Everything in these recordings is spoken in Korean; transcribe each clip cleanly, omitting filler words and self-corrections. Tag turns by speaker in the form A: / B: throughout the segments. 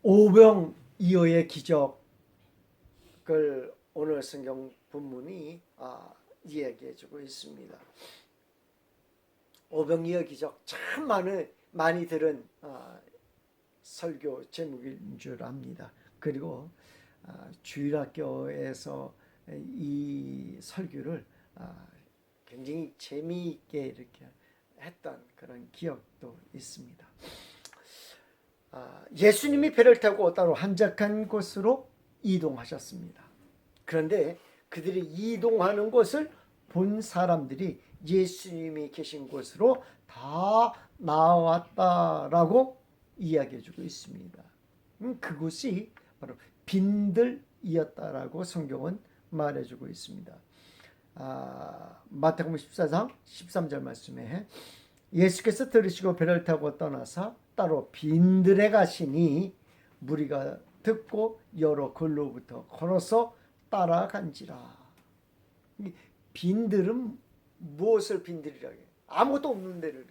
A: 오병이어의 기적을 오늘 성경 본문이 이야기해주고 있습니다. 오병이어 기적 참 많이 들은 설교 제목인 줄 압니다. 그리고 주일학교에서 이 설교를 굉장히 재미있게 이렇게 했던 그런 기억도 있습니다. 예수님이 배를 타고 따로 한적한 곳으로 이동하셨습니다. 그런데 그들이 이동하는 곳을 본 사람들이 예수님이 계신 곳으로 다 나왔다라고 이야기해주고 있습니다. 그곳이 바로 빈들이었다라고 성경은 말해주고 있습니다. 마태복음 14장 13절 말씀에 예수께서 들으시고 배를 타고 떠나사 따로 빈들에 가시니 무리가 듣고 여러 걸로부터 걸어서 따라간지라. 빈들은 무엇을 빈들이라고 해요? 아무것도 없는 데를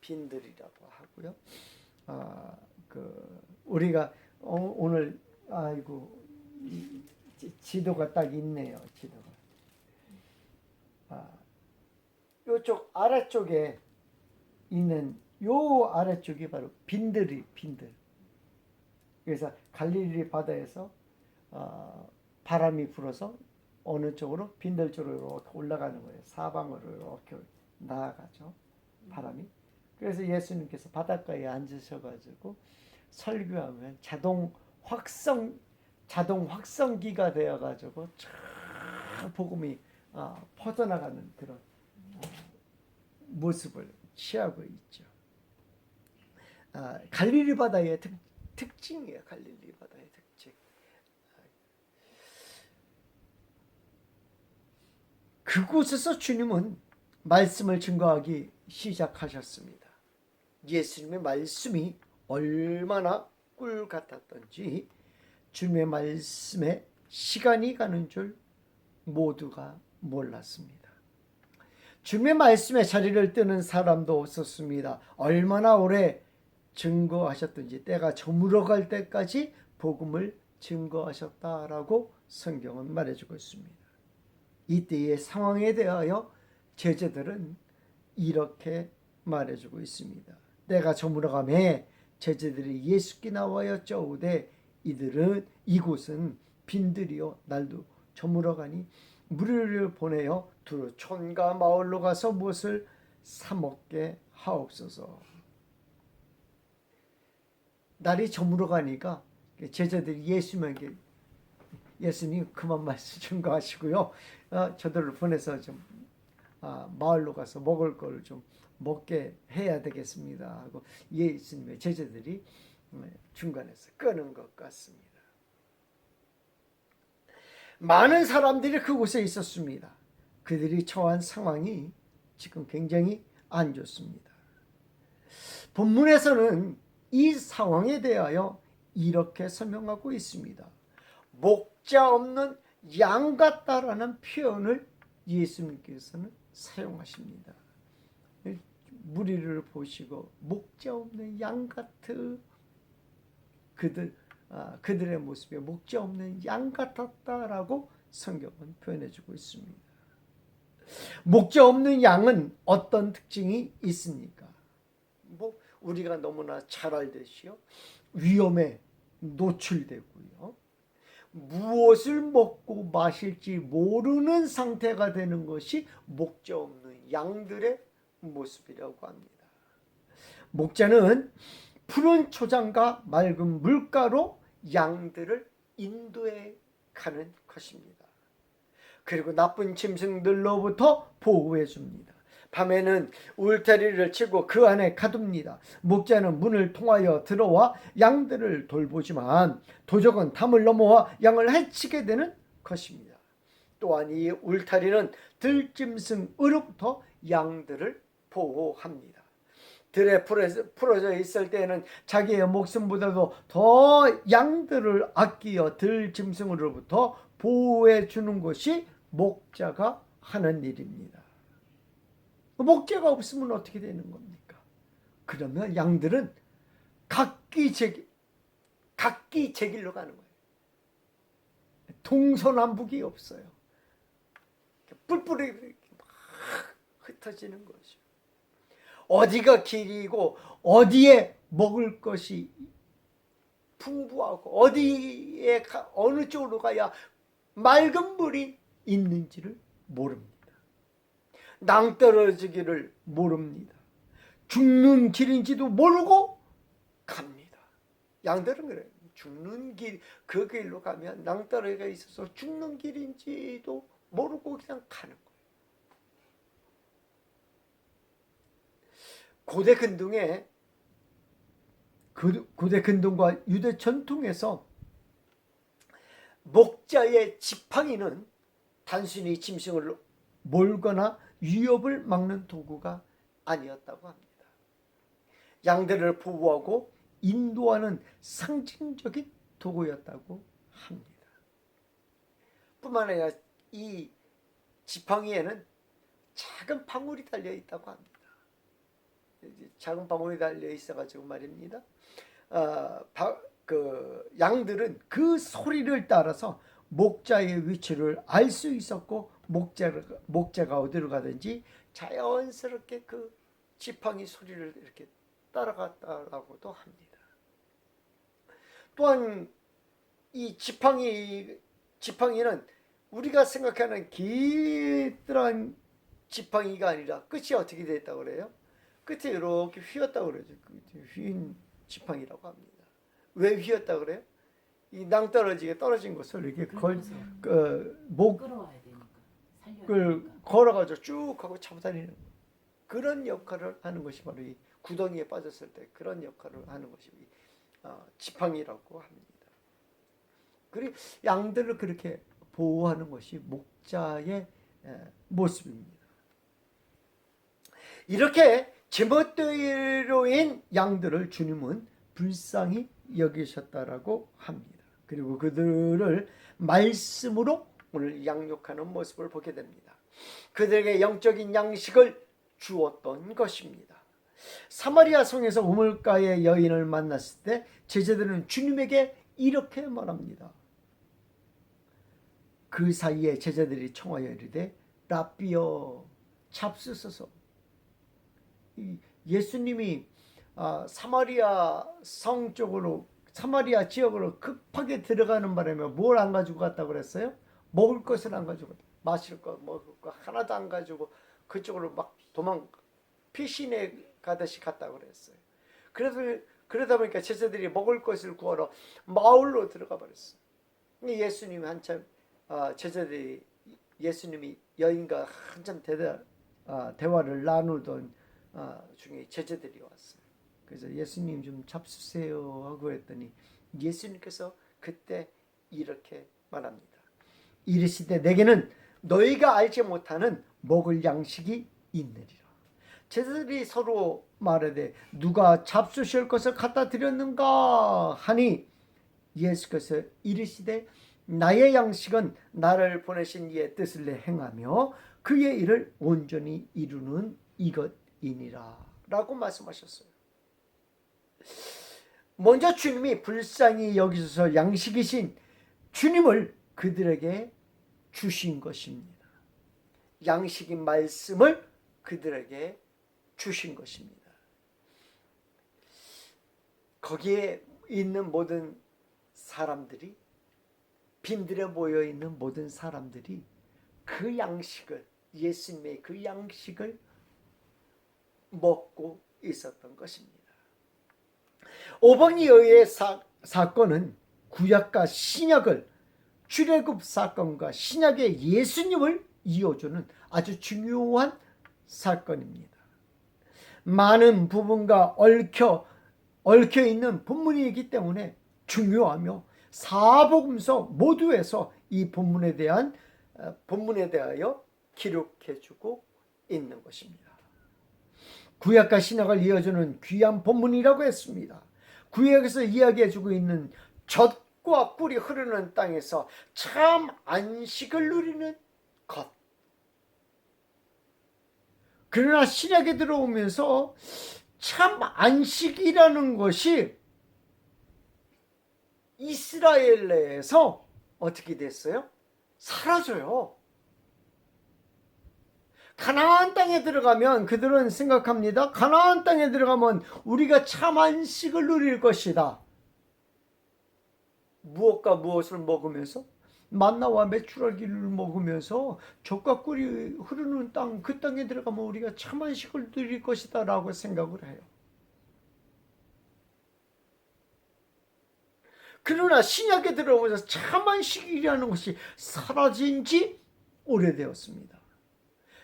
A: 빈들이라고 하고요. 우리가 오늘 지도가 딱 있네요. 지도가. 이쪽 아래쪽에 있는 요 아래쪽이 바로 빈들. 그래서 갈릴리 바다에서 바람이 불어서 어느 쪽으로 빈들 쪽으로 이렇게 올라가는 거예요. 사방으로 이렇게 나아가죠. 바람이. 그래서 예수님께서 바닷가에 앉으셔가지고 설교하면 자동 확성기가 되어가지고 참 복음이 퍼져나가는 그런 모습을 취하고 있죠. 갈릴리 바다의 특징이에요. 갈릴리 바다의 특징. 그곳에서 주님은 말씀을 증거하기 시작하셨습니다. 예수님의 말씀이 얼마나 꿀 같았던지 주님의 말씀에 시간이 가는 줄 모두가 몰랐습니다. 주님의 말씀에 자리를 뜨는 사람도 없었습니다. 얼마나 오래 증거하셨든지 때가 저물어갈 때까지 복음을 증거하셨다라고 성경은 말해주고 있습니다. 이때의 상황에 대하여 제자들은 이렇게 말해주고 있습니다. 때가 저물어가매 제자들이 예수께 나와 여짜오되 이곳은 빈들이요 날도 저물어가니 무리를 보내어 두루 촌과 마을로 가서 무엇을 사 먹게 하옵소서. 날이 저물어가니까 제자들이 예수님 그만 말씀 증거하시고요. 저들을 보내서 좀 마을로 가서 먹을 걸 좀 먹게 해야 되겠습니다 하고 예수님의 제자들이 중간에서 끄는 것 같습니다. 많은 사람들이 그곳에 있었습니다. 그들이 처한 상황이 지금 굉장히 안 좋습니다. 본문에서는 이 상황에 대하여 이렇게 설명하고 있습니다. 목자 없는 양 같다라는 표현을 예수님께서는 사용하십니다. 무리를 보시고 목자 없는 양 같은 그들의 모습에 목자 없는 양 같았다라고 성경은 표현해주고 있습니다. 목자 없는 양은 어떤 특징이 있습니까? 우리가 너무나 잘 알듯이요. 위험에 노출되고요. 무엇을 먹고 마실지 모르는 상태가 되는 것이 목자 없는 양들의 모습이라고 합니다. 목자는 푸른 초장과 맑은 물가로 양들을 인도해 가는 것입니다. 그리고 나쁜 짐승들로부터 보호해 줍니다. 밤에는 울타리를 치고 그 안에 가둡니다. 목자는 문을 통하여 들어와 양들을 돌보지만 도적은 담을 넘어와 양을 해치게 되는 것입니다. 또한 이 울타리는 들짐승으로부터 양들을 보호합니다. 들에 풀어져 있을 때에는 자기의 목숨보다도 더 양들을 아끼어 들짐승으로부터 보호해 주는 것이 목자가 하는 일입니다. 목자가 없으면 어떻게 되는 겁니까? 그러면 양들은 각기 각기 제 길로 가는 거예요. 동서남북이 없어요. 뿔뿔이 막 흩어지는 거죠. 어디가 길이고 어디에 먹을 것이 풍부하고 어디에 어느 쪽으로 가야 맑은 물이 있는지를 모릅니다. 낭떠러지기를 모릅니다. 죽는 길인지도 모르고 갑니다. 양들은 그래요. 죽는 길, 그 길로 가면 낭떠러지가 있어서 죽는 길인지도 모르고 그냥 가는 거예요. 고대 근동과 유대 전통에서 목자의 지팡이는 단순히 짐승을 몰거나 위협을 막는 도구가 아니었다고 합니다. 양들을 보호하고 인도하는 상징적인 도구였다고 합니다. 뿐만 아니라 이 지팡이에는 작은 방울이 달려 있다고 합니다. 작은 방울이 달려 있어가지고 말입니다. 양들은 그 소리를 따라서 목자의 위치를 알 수 있었고 목자가 어디로 가든지 자연스럽게 그 지팡이 소리를 이렇게 따라갔다라고도 합니다. 또한 이 지팡이는 우리가 생각하는 길들한 지팡이가 아니라 끝이 어떻게 됐다고 그래요? 끝에 이렇게 휘었다고 그러죠. 휘인 지팡이라고 합니다. 왜 휘었다고 그래요? 이 낭떠러지게 떨어진 것을 이렇게
B: 끌어와야 되니까.
A: 걸어가지고 쭉 하고 잡아다니는 그런 역할을 하는 것이 바로 이 구덩이에 빠졌을 때 그런 역할을 하는 것이 지팡이라고 합니다. 그리고 양들을 그렇게 보호하는 것이 목자의 모습입니다. 이렇게 제멋대로인 양들을 주님은 불쌍히 여기셨다라고 합니다. 그리고 그들을 말씀으로 오늘 양육하는 모습을 보게 됩니다. 그들에게 영적인 양식을 주었던 것입니다. 사마리아 성에서 우물가의 여인을 만났을 때 제자들은 주님에게 이렇게 말합니다. 그 사이에 제자들이 청하여 이르되 라삐여 잡수소서. 예수님이 사마리아 성 쪽으로 사마리아 지역으로 급하게 들어가는 바람에 뭘 안 가지고 갔다고 그랬어요? 먹을 것을 안 가지고 마실 것 먹을 거 하나도 안 가지고 그쪽으로 막 피신해 가듯이 갔다고 그랬어요. 그러다 보니까 제자들이 먹을 것을 구하러 마을로 들어가 버렸어요. 예수님이 한참 제자들이 예수님이 여인과 한참 대화를 나누던 중에 제자들이 왔어요. 그래서 예수님 좀 잡수세요 하고 했더니 예수님께서 그때 이렇게 말합니다. 이르시되 내게는 너희가 알지 못하는 먹을 양식이 있느니라. 제자들이 서로 말하되 누가 잡수실 것을 갖다 드렸는가 하니 예수께서 이르시되 나의 양식은 나를 보내신 이의 뜻을 행하며 그의 일을 온전히 이루는 이것이니라 라고 말씀하셨어요. 먼저 주님이 불쌍히 여기셔서 양식이신 주님을 그들에게 주신 것입니다. 양식인 말씀을 그들에게 주신 것입니다. 거기에 있는 모든 사람들이 빈들에 모여있는 모든 사람들이 그 양식을 예수님의 그 양식을 먹고 있었던 것입니다. 오병이어의 사건은 구약과 신약을 출애굽 사건과 신약의 예수님을 이어주는 아주 중요한 사건입니다. 많은 부분과 얽혀 있는 본문이기 때문에 중요하며 사복음서 모두에서 이 본문에 대하여 기록해주고 있는 것입니다. 구약과 신약을 이어주는 귀한 본문이라고 했습니다. 구약에서 이야기해주고 있는 젖과 꿀이 흐르는 땅에서 참 안식을 누리는 것. 그러나 신약에 들어오면서 참 안식이라는 것이 이스라엘 내에서 어떻게 됐어요? 사라져요. 가나안 땅에 들어가면 그들은 생각합니다. 가나안 땅에 들어가면 우리가 참 안식을 누릴 것이다. 무엇과 무엇을 먹으면서? 만나와 메추라기를 먹으면서 젖과 꿀이 흐르는 땅, 그 땅에 들어가면 우리가 참 안식을 누릴 것이다 라고 생각을 해요. 그러나 신약에 들어오면서 참 안식이라는 것이 사라진 지 오래되었습니다.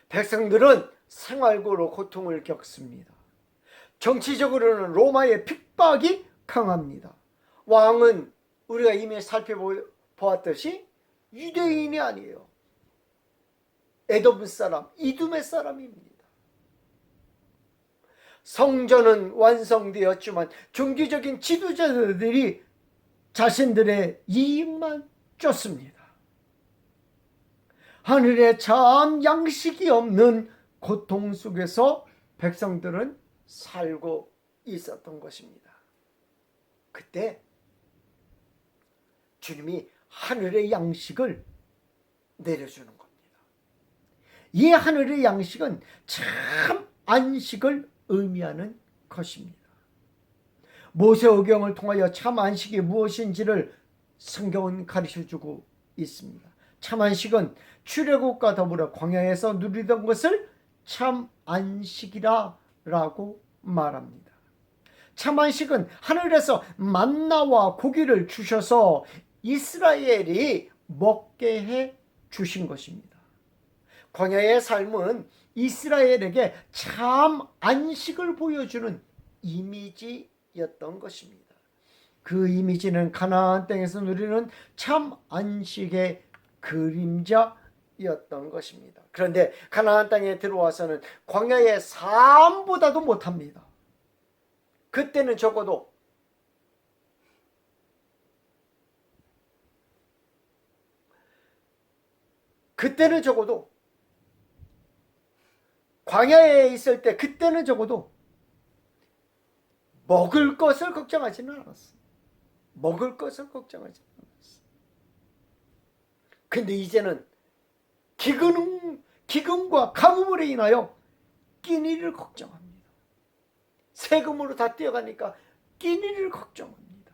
A: 백성들은 생활고로 고통을 겪습니다. 정치적으로는 로마의 핍박이 강합니다. 왕은 우리가 이미 살펴보았듯이 유대인이 아니에요. 에돔 사람, 이두메 사람입니다. 성전은 완성되었지만 종교적인 지도자들이 자신들의 이익만 쫓습니다. 하늘에 참 양식이 없는 고통 속에서 백성들은 살고 있었던 것입니다. 그때 주님이 하늘의 양식을 내려주는 겁니다. 이 하늘의 양식은 참 안식을 의미하는 것입니다. 모세오경을 통하여 참 안식이 무엇인지를 성경은 가르쳐주고 있습니다. 참 안식은 출애굽과 더불어 광야에서 누리던 것을 참 안식이라고 말합니다. 참 안식은 하늘에서 만나와 고기를 주셔서 이스라엘이 먹게 해 주신 것입니다. 광야의 삶은 이스라엘에게 참 안식을 보여주는 이미지였던 것입니다. 그 이미지는 가나안 땅에서 누리는 참 안식의 그림자였던 것입니다. 그런데 가나안 땅에 들어와서는 광야의 삶보다도 못합니다. 그때는 적어도 광야에 있을 때 그때는 적어도 먹을 것을 걱정하지는 않았어. 먹을 것을 걱정하지는 않았어. 근데 이제는 기근과 가뭄으로 인하여 끼니를 걱정합니다. 세금으로 다 뛰어가니까 끼니를 걱정합니다.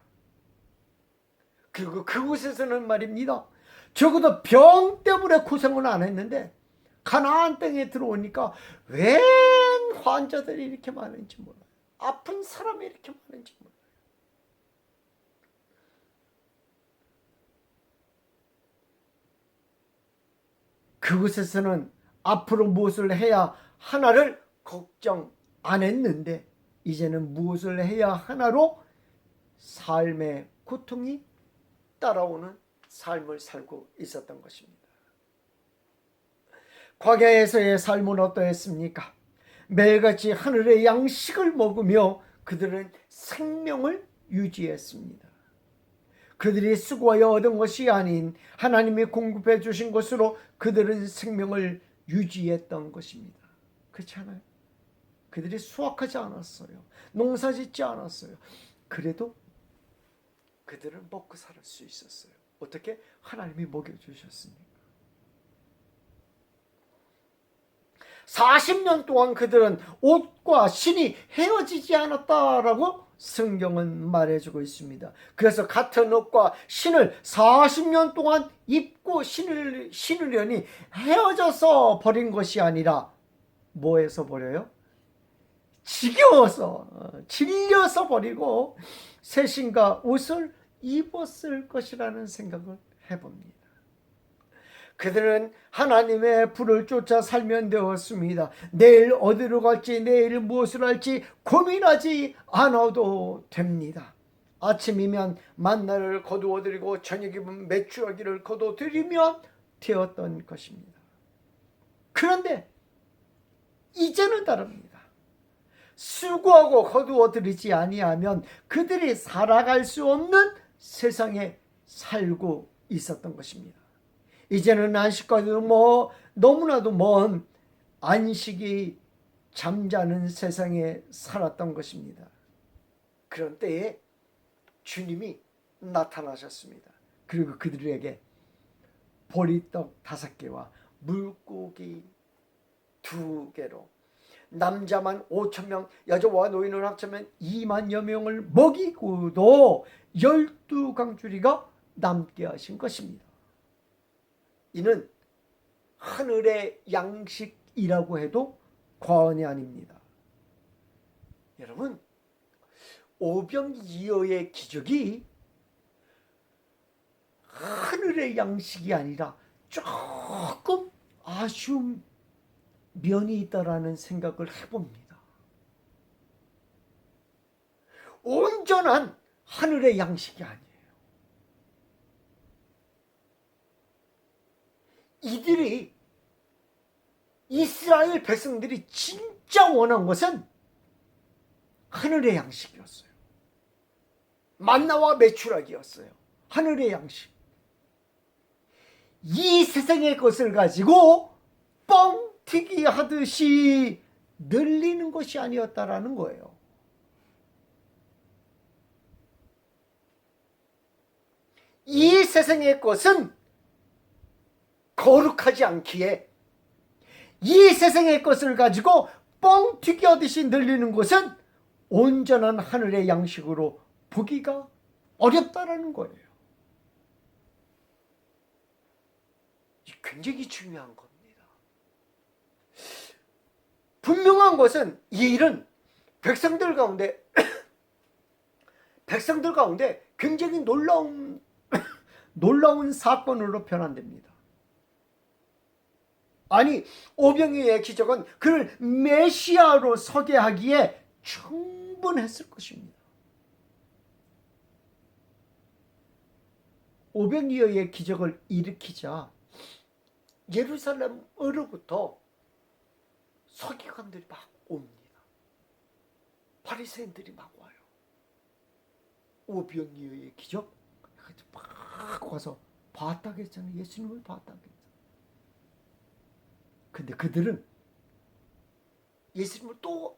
A: 그리고 그곳에서는 말입니다. 적어도 병 때문에 고생을 안 했는데 가나안 땅에 들어오니까 웬 환자들이 이렇게 많은지 몰라요. 아픈 사람이 이렇게 많은지 몰라요. 그곳에서는 앞으로 무엇을 해야 하나를 걱정 안 했는데 이제는 무엇을 해야 하나로 삶의 고통이 따라오는 삶을 살고 있었던 것입니다. 광야에서의 삶은 어떠했습니까? 매일같이 하늘의 양식을 먹으며 그들은 생명을 유지했습니다. 그들이 수고하여 얻은 것이 아닌 하나님이 공급해 주신 것으로 그들은 생명을 유지했던 것입니다. 그렇지 않아요? 그들이 수확하지 않았어요. 농사짓지 않았어요. 그래도 그들은 먹고 살 수 있었어요. 어떻게? 하나님이 먹여주셨으니까. 40년 동안 그들은 옷과 신이 헤어지지 않았다라고 성경은 말해주고 있습니다. 그래서 같은 옷과 신을 40년 동안 입고 신으려니 헤어져서 버린 것이 아니라 뭐해서 버려요? 지겨워서 질려서 버리고 새 신과 옷을 입었을 것이라는 생각을 해봅니다. 그들은 하나님의 불을 쫓아 살면 되었습니다. 내일 어디로 갈지 내일 무엇을 할지 고민하지 않아도 됩니다. 아침이면 만나를 거두어드리고 저녁이면 메추라기를 거두어드리면 되었던 것입니다. 그런데 이제는 다릅니다. 수고하고 거두어드리지 아니하면 그들이 살아갈 수 없는 세상에 살고 있었던 것입니다. 이제는 안식과도 너무나도 먼 안식이 잠자는 세상에 살았던 것입니다. 그런 때에 주님이 나타나셨습니다. 그리고 그들에게 보리떡 5개와 물고기 2개로 남자만 5,000명, 여자와 노인을 합치면 2만여 명을 먹이고도 12강줄이가 남게 하신 것입니다. 이는 하늘의 양식이라고 해도 과언이 아닙니다. 여러분, 오병이어의 기적이 하늘의 양식이 아니라 조금 아쉬운 면이 있다라는 생각을 해봅니다. 온전한 하늘의 양식이 아니에요. 이들이, 이스라엘 백성들이 진짜 원한 것은 하늘의 양식이었어요. 만나와 메추라기였어요. 하늘의 양식. 이 세상의 것을 가지고 뻥튀기 하듯이 늘리는 것이 아니었다라는 거예요. 이 세상의 것은 거룩하지 않기에 이 세상의 것을 가지고 뻥튀기 하듯이 늘리는 것은 온전한 하늘의 양식으로 보기가 어렵다라는 거예요. 굉장히 중요한 겁니다. 분명한 것은 이 일은 백성들 가운데 굉장히 놀라운 사건으로 변환됩니다. 아니, 오병이어의 기적은 그를 메시아로 서게 하기에 충분했을 것입니다. 오병이어의 기적을 일으키자 예루살렘으로부터 서기관들이 막 옵니다. 바리새인들이 막 와요. 오병이어의 기적 막 와서 봤다고 했잖아요. 예수님을 봤다고 했잖아요. 근데 그들은 예수님을 또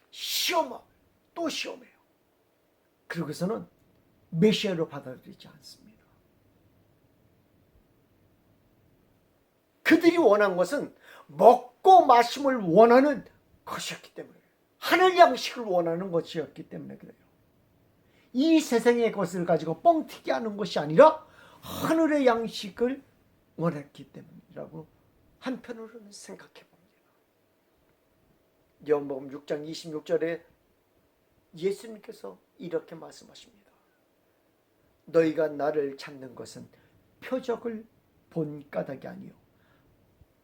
A: 시험해요. 그러고서는 메시아로 받아들이지 않습니다. 그들이 원한 것은 먹고 마심을 원하는 것이었기 때문에, 하늘 양식을 원하는 것이었기 때문에 그래요. 이 세상의 것을 가지고 뻥튀기 하는 것이 아니라 하늘의 양식을 원했기 때문이라고 한편으로는 생각해 봅니다. 요한복음 6장 26절에 예수님께서 이렇게 말씀하십니다. 너희가 나를 찾는 것은 표적을 본 까닭이 아니요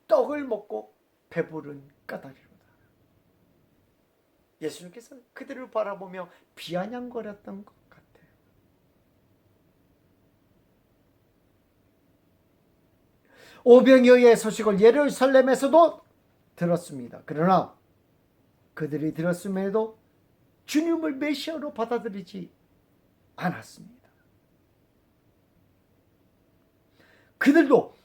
A: 떡을 먹고 배부른 까닭이로다. 예수님께서 그들을 바라보며 비아냥거렸던 것 같아요. 오병이어의 소식을 예루살렘에서도 들었습니다. 그러나 그들이 들었음에도 주님을 메시아로 받아들이지 않았습니다. 그들도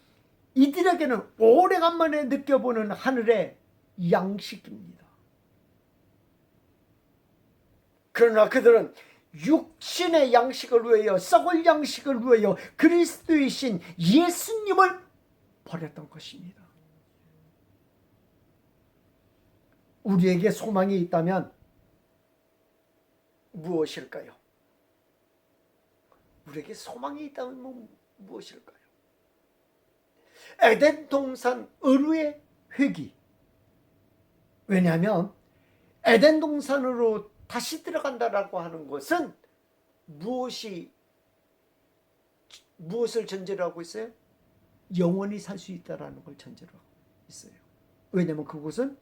A: 이들에게는 오래간만에 느껴보는 하늘의 양식입니다. 그러나 그들은 육신의 양식을 위하여, 썩을 양식을 위하여 그리스도이신 예수님을 버렸던 것입니다. 우리에게 소망이 있다면 무엇일까요? 우리에게 소망이 있다면 무엇일까요? 에덴 동산 의루의 회귀. 왜냐하면 에덴 동산으로 다시 들어간다라고 하는 것은 무엇을 전제로 하고 있어요? 영원히 살 수 있다라는 걸 전제로 하고 있어요. 왜냐하면 그곳은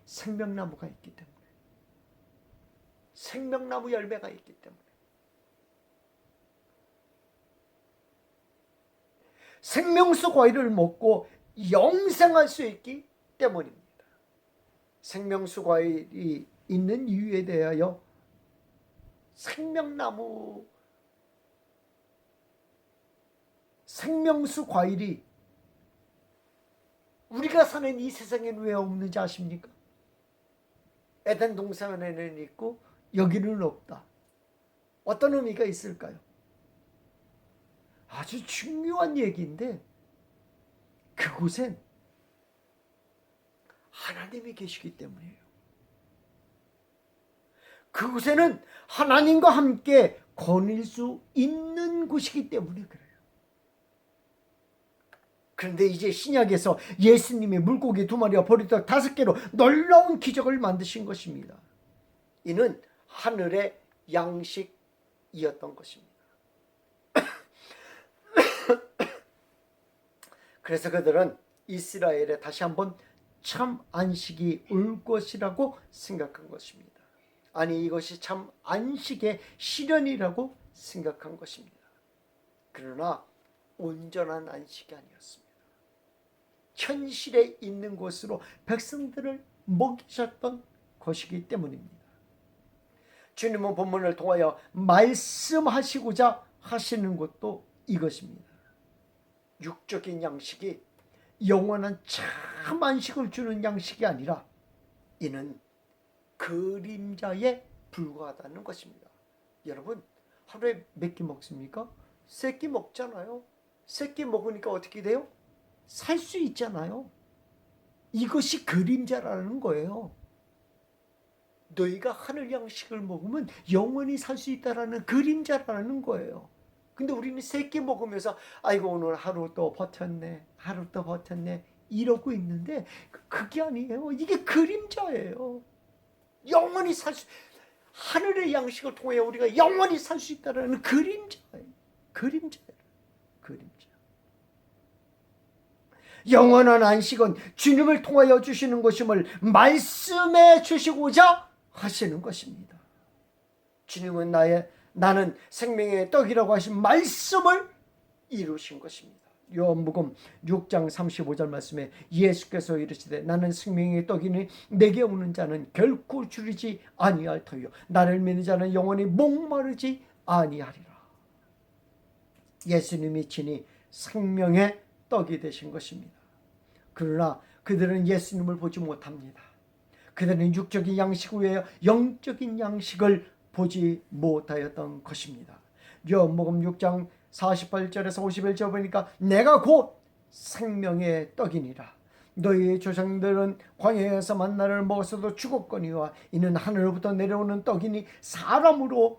A: 생명나무가 있기 때문에, 생명나무 열매가 있기 때문에, 생명수 과일을 먹고 영생할 수 있기 때문입니다. 생명수 과일이 있는 이유에 대하여 생명수 과일이 우리가 사는 이 세상에는 왜 없는지 아십니까? 에덴 동산에는 있고 여기는 없다. 어떤 의미가 있을까요? 아주 중요한 얘기인데 그곳엔 하나님이 계시기 때문이에요. 그곳에는 하나님과 함께 거닐 수 있는 곳이기 때문에 그래요. 그런데 이제 신약에서 예수님이 물고기 2마리와 보리떡 5개로 놀라운 기적을 만드신 것입니다. 이는 하늘의 양식이었던 것입니다. 그래서 그들은 이스라엘에 다시 한번 참 안식이 올 것이라고 생각한 것입니다. 아니, 이것이 참 안식의 실현이라고 생각한 것입니다. 그러나 온전한 안식이 아니었습니다. 현실에 있는 곳으로 백성들을 먹이셨던 것이기 때문입니다. 주님은 본문을 통하여 말씀하시고자 하시는 것도 이것입니다. 육적인 양식이 영원한 참 안식을 주는 양식이 아니라 이는 그림자에 불과하다는 것입니다. 여러분, 하루에 몇 끼 먹습니까? 3끼 먹잖아요. 3끼 먹으니까 어떻게 돼요? 살 수 있잖아요. 이것이 그림자라는 거예요. 너희가 하늘 양식을 먹으면 영원히 살 수 있다라는 그림자라는 거예요. 근데 우리는 3끼 먹으면서 아이고 오늘 하루 또 버텼네, 하루 또 버텼네 이러고 있는데 그게 아니에요. 이게 그림자예요. 영원히 살 수, 하늘의 양식을 통해 우리가 영원히 살 수 있다라는 그림자예요. 그림자예요. 그림자. 영원한 안식은 주님을 통하여 주시는 것임을 말씀해 주시고자 하시는 것입니다. 주님은 나는 생명의 떡이라고 하신 말씀을 이루신 것입니다. 요한복음 6장 35절 말씀에 예수께서 이르시되 나는 생명의 떡이니 내게 오는 자는 결코 줄이지 아니할 터요 나를 믿는 자는 영원히 목마르지 아니하리라. 예수님이 친히 생명의 떡이 되신 것입니다. 그러나 그들은 예수님을 보지 못합니다. 그들은 육적인 양식 외에 영적인 양식을 보지 못하였던 것입니다. 요한복음 6장 48절에서 51절 보니까 내가 곧 생명의 떡이니라. 너희의 조상들은 광야에서 만나를 먹었어도 죽었거니와 이는 하늘로부터 내려오는 떡이니 사람으로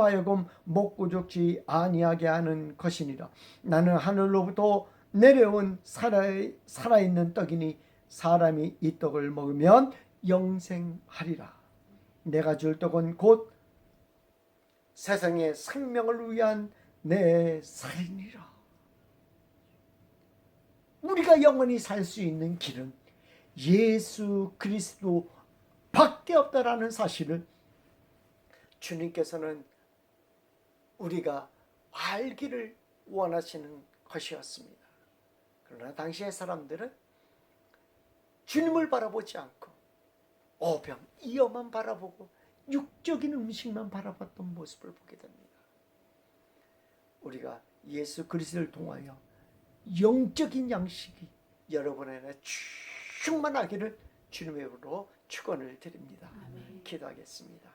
A: 하여금 먹고 죽지 아니하게 하는 것이니라. 나는 하늘로부터 내려온 살아있는 떡이니 사람이 이 떡을 먹으면 영생하리라. 내가 줄 떡은 곧 세상의 생명을 위한 내 살이니라. 우리가 영원히 살 수 있는 길은 예수 그리스도 밖에 없다라는 사실을 주님께서는 우리가 알기를 원하시는 것이었습니다. 그러나 당시의 사람들은 주님을 바라보지 않고 오병, 이어만 바라보고 육적인 음식만 바라봤던 모습을 보게 됩니다. 우리가 예수 그리스도를 통하여 영적인 양식이 여러분에게 충만하기를 주님의 이름으로 축원을 드립니다.
B: 아멘.
A: 기도하겠습니다.